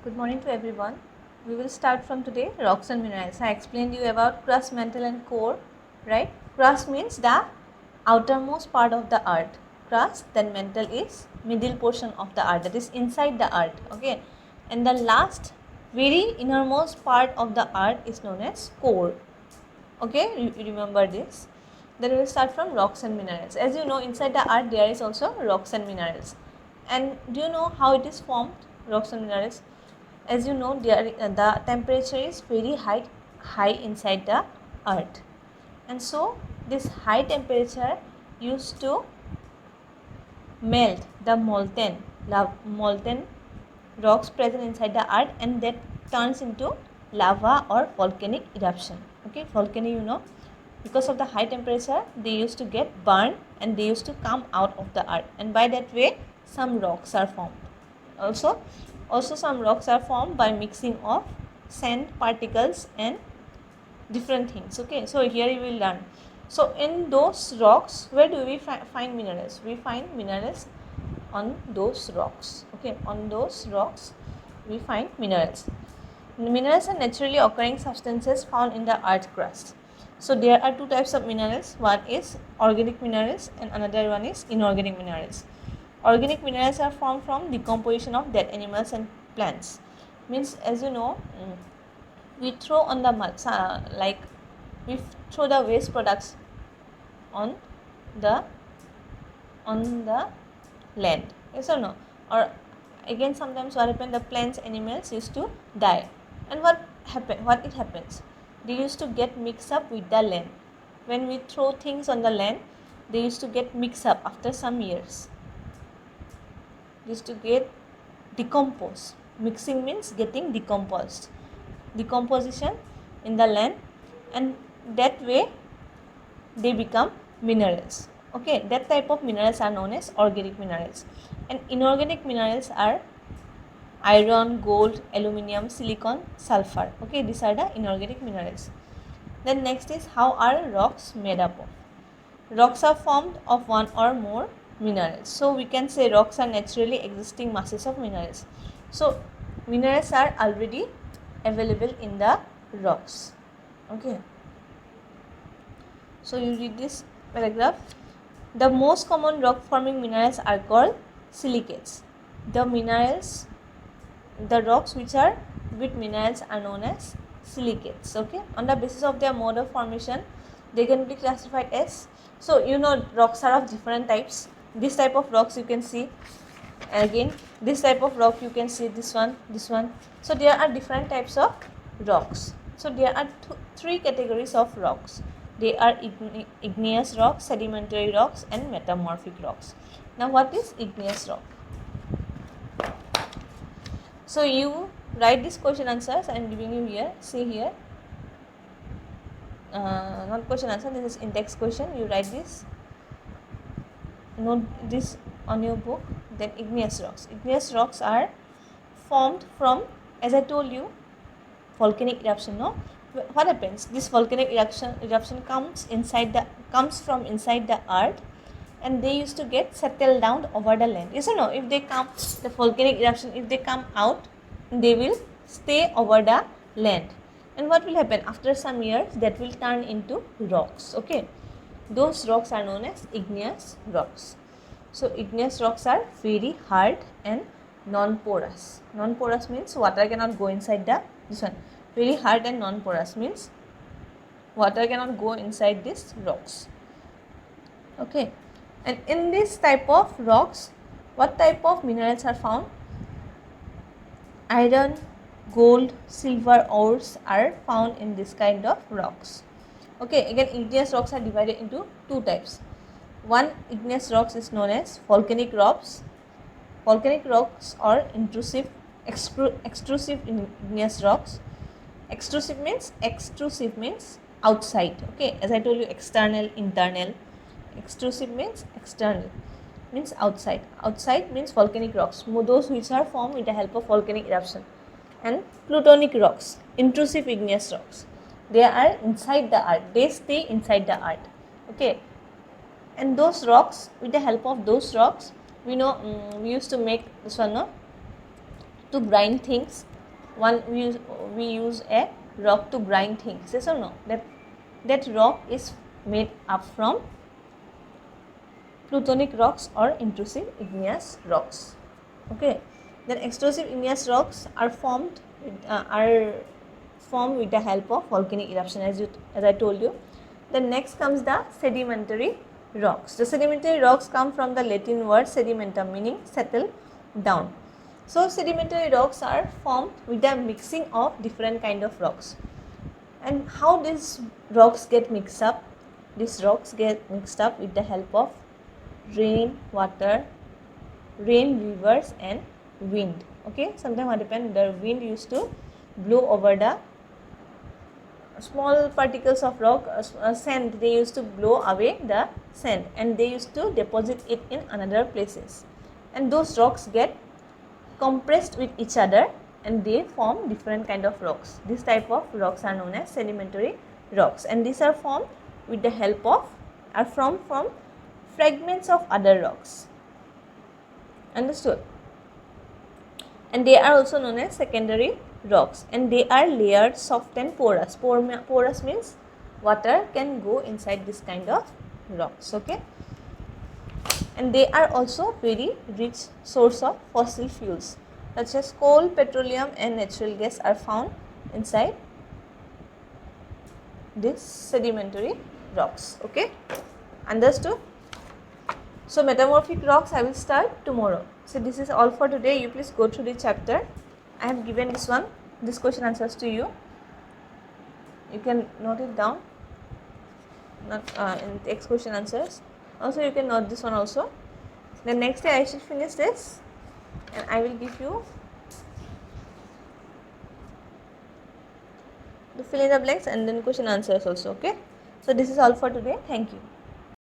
Good morning to everyone. We will start from today rocks and minerals. I explained you about crust, mantle and core, right? Crust means the outermost part of the earth. Crust, then mantle is middle portion of the earth, that is inside the earth, okay? And the last very innermost part of the earth is known as core, okay? You remember this. Then we will start from rocks and minerals. As you know, inside the earth there is also rocks and minerals. And do you know how it is formed, rocks and minerals? As you know, the temperature is very high inside the earth, and so this high temperature used to melt the molten rocks present inside the earth, and that turns into lava or volcanic eruption. Okay, volcano, you know, because of the high temperature they used to get burned and they used to come out of the earth, and by that way some rocks are formed. Also some rocks are formed by mixing of sand particles and different things. Okay, so here you will learn. So in those rocks, where do we find minerals? We find minerals on those rocks. Okay, on those rocks we find minerals. Minerals are naturally occurring substances found in the earth crust. So there are two types of minerals. One is organic minerals and another one is inorganic minerals. Organic minerals are formed from decomposition of dead animals and plants. Means, as you know, we throw on the mud, like we throw the waste products on the land. Yes or no? Or again, sometimes what happens, the plants, animals used to die, and what it happens, they used to get mixed up with the land. When we throw things on the land, they used to get mixed up after some years. They used to get decomposed. Mixing means getting decomposed. Decomposition in the land, and that way they become minerals. Okay, that type of minerals are known as organic minerals. And inorganic minerals are iron, gold, aluminium, silicon, sulfur. Okay, these are the inorganic minerals. Then next is, how are rocks made up of? Rocks are formed of one or more minerals. So we can say rocks are naturally existing masses of minerals. So minerals are already available in the rocks. Okay. So you read this paragraph. The most common rock forming minerals are called silicates. The rocks which are with minerals are known as silicates. Okay. On the basis of their mode of formation, they can be classified as, so you know, rocks are of different types. This type of rocks you can see, again this type of rock you can see, this one. So there are different types of rocks. So there are three categories of rocks. They are igneous rocks, sedimentary rocks and metamorphic rocks. Now what is igneous rock? So you write this question answers I am giving you here. See here, not question answer, this is index question. You write this, note this on your book. Then igneous rocks. Igneous rocks are formed from, as I told you, volcanic eruption. No, what happens? This volcanic eruption comes from inside the earth, and they used to get settled down over the land. Yes or no? If they come, the volcanic eruption, if they come out, they will stay over the land. And what will happen after some years? That will turn into rocks. Okay, those rocks are known as igneous rocks. So igneous rocks are very hard and non-porous. Non-porous means water cannot go inside this one. Very hard and non-porous means water cannot go inside these rocks. Okay, and in this type of rocks, what type of minerals are found? Iron, gold, silver ores are found in this kind of rocks. Okay, again igneous rocks are divided into two types. One igneous rocks is known as volcanic rocks. Volcanic rocks are extrusive igneous rocks. Extrusive means outside. Okay, as I told you, external, internal. Extrusive means external, means outside. Outside means volcanic rocks, those which are formed with the help of volcanic eruption. And plutonic rocks, intrusive igneous rocks, they are inside the earth, they stay inside the earth. Okay, and those rocks, with the help of those rocks, we know we used to make this one, no, to grind things. we use a rock to grind things, yes or no? That rock is made up from plutonic rocks or intrusive igneous rocks. Okay, then extrusive igneous rocks are formed with the help of volcanic eruption, as I told you. Then next comes the sedimentary rocks. The sedimentary rocks come from the Latin word sedimentum, meaning settle down. So sedimentary rocks are formed with the mixing of different kind of rocks. And how these rocks get mixed up? These rocks get mixed up with the help of rain, water, rivers and wind. Okay, sometimes what happened, the wind used to blow over the small particles of rock, sand, they used to blow away the sand and they used to deposit it in another places, and those rocks get compressed with each other and they form different kind of rocks. This type of rocks are known as sedimentary rocks, and these are formed with the help of from fragments of other rocks. Understood? And they are also known as secondary rocks, and they are layered, soft and porous. Porous means water can go inside this kind of rocks. Okay, and they are also very rich source of fossil fuels such as coal, petroleum and natural gas are found inside these sedimentary rocks. Okay, understood? So metamorphic rocks I will start tomorrow. So this is all for today. You please go through the chapter. I have given this question answers to you. You can note it down in text question answers. Also you can note this one also. The next day I should finish this and I will give you the fill in the blanks and then question answers also. Okay. So this is all for today. Thank you.